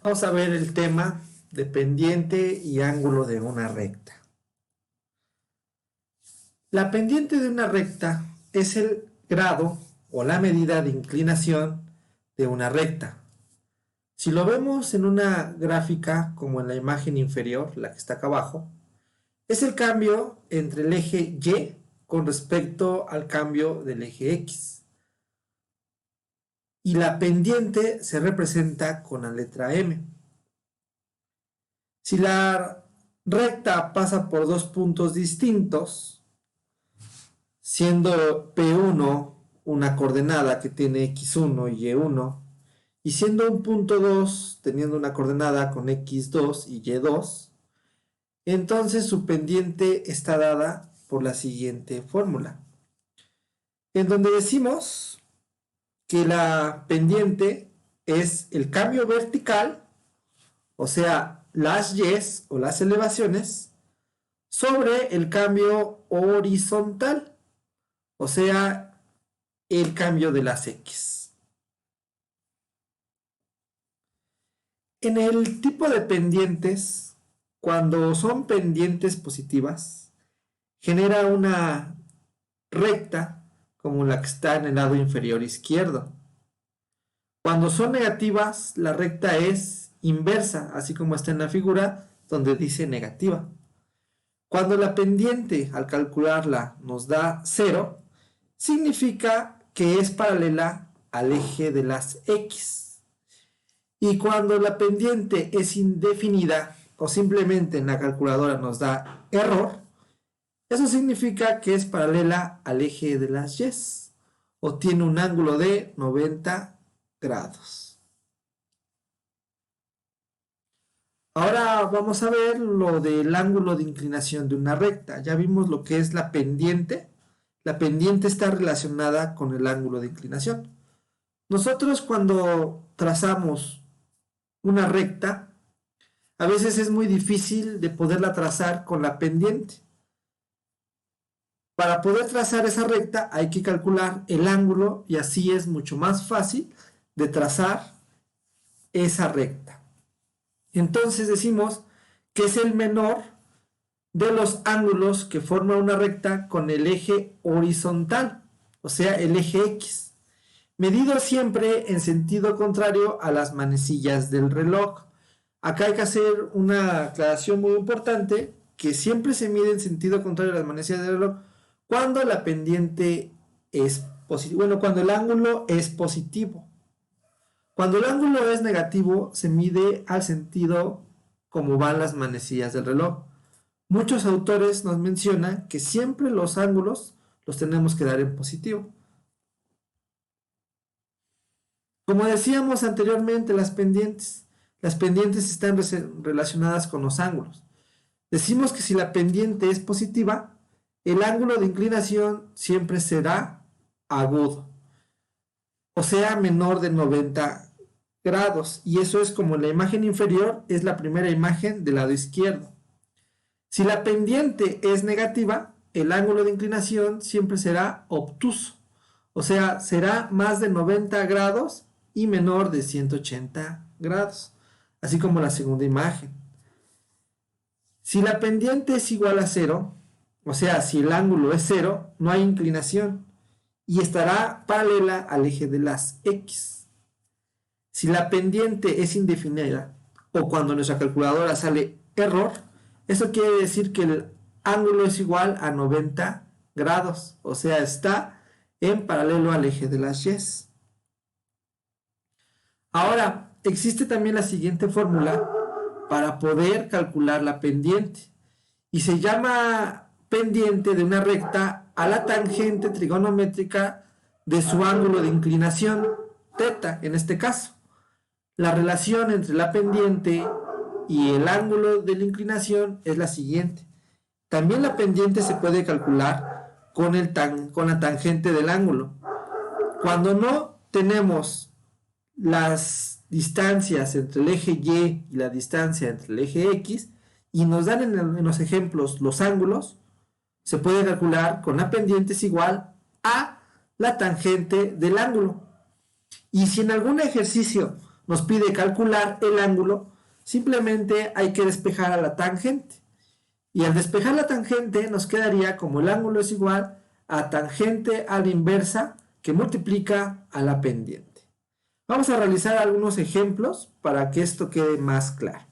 Vamos a ver el tema de pendiente y ángulo de una recta. La pendiente de una recta es el grado o la medida de inclinación de una recta. Si lo vemos en una gráfica como en la imagen inferior, la que está acá abajo, es el cambio entre el eje Y con respecto al cambio del eje X. Y la pendiente se representa con la letra M. Si la recta pasa por dos puntos distintos, siendo P1 una coordenada que tiene X1 y Y1, y siendo un punto 2 teniendo una coordenada con X2 y Y2, entonces su pendiente está dada por la siguiente fórmula, en donde decimos que la pendiente es el cambio vertical, o sea, las Y's o las elevaciones, sobre el cambio horizontal, o sea, el cambio de las X. En el tipo de pendientes, cuando son pendientes positivas, genera una recta como la que está en el lado inferior izquierdo. Cuando son negativas, la recta es inversa, así como está en la figura donde dice negativa. Cuando la pendiente, al calcularla, nos da 0, significa que es paralela al eje de las X. Y cuando la pendiente es indefinida o simplemente en la calculadora nos da error, eso significa que es paralela al eje de las Y o tiene un ángulo de 90 grados. Ahora vamos a ver lo del ángulo de inclinación de una recta. Ya vimos lo que es la pendiente. La pendiente está relacionada con el ángulo de inclinación. Nosotros cuando trazamos una recta, a veces es muy difícil de poderla trazar con la pendiente. Para poder trazar esa recta hay que calcular el ángulo y así es mucho más fácil de trazar esa recta. Entonces decimos que es el menor de los ángulos que forma una recta con el eje horizontal, o sea, el eje X, medido siempre en sentido contrario a las manecillas del reloj. Acá hay que hacer una aclaración muy importante, que siempre se mide en sentido contrario a las manecillas del reloj cuando la pendiente es positiva, bueno, cuando el ángulo es positivo. Cuando el ángulo es negativo, se mide al sentido como van las manecillas del reloj. Muchos autores nos mencionan que siempre los ángulos los tenemos que dar en positivo. Como decíamos anteriormente, las pendientes están relacionadas con los ángulos. Decimos que si la pendiente es positiva, el ángulo de inclinación siempre será agudo, o sea, menor de 90 grados, y eso es como la imagen inferior es la primera imagen del lado izquierdo. Si la pendiente es negativa, el ángulo de inclinación siempre será obtuso, o sea, será más de 90 grados y menor de 180 grados, así como la segunda imagen. Si la pendiente es igual a 0, o sea, si el ángulo es 0, no hay inclinación y estará paralela al eje de las X. Si la pendiente es indefinida o cuando nuestra calculadora sale error, eso quiere decir que el ángulo es igual a 90 grados, o sea, está en paralelo al eje de las Y. Ahora, existe también la siguiente fórmula para poder calcular la pendiente y se llama pendiente de una recta a la tangente trigonométrica de su ángulo de inclinación, θ en este caso. La relación entre la pendiente y el ángulo de la inclinación es la siguiente. También la pendiente se puede calcular con la tangente del ángulo. Cuando no tenemos las distancias entre el eje Y y la distancia entre el eje X y nos dan en los ejemplos los ángulos, se puede calcular con la pendiente es igual a la tangente del ángulo. Y si en algún ejercicio nos pide calcular el ángulo, simplemente hay que despejar a la tangente. Y al despejar la tangente nos quedaría como el ángulo es igual a tangente a la inversa que multiplica a la pendiente. Vamos a realizar algunos ejemplos para que esto quede más claro.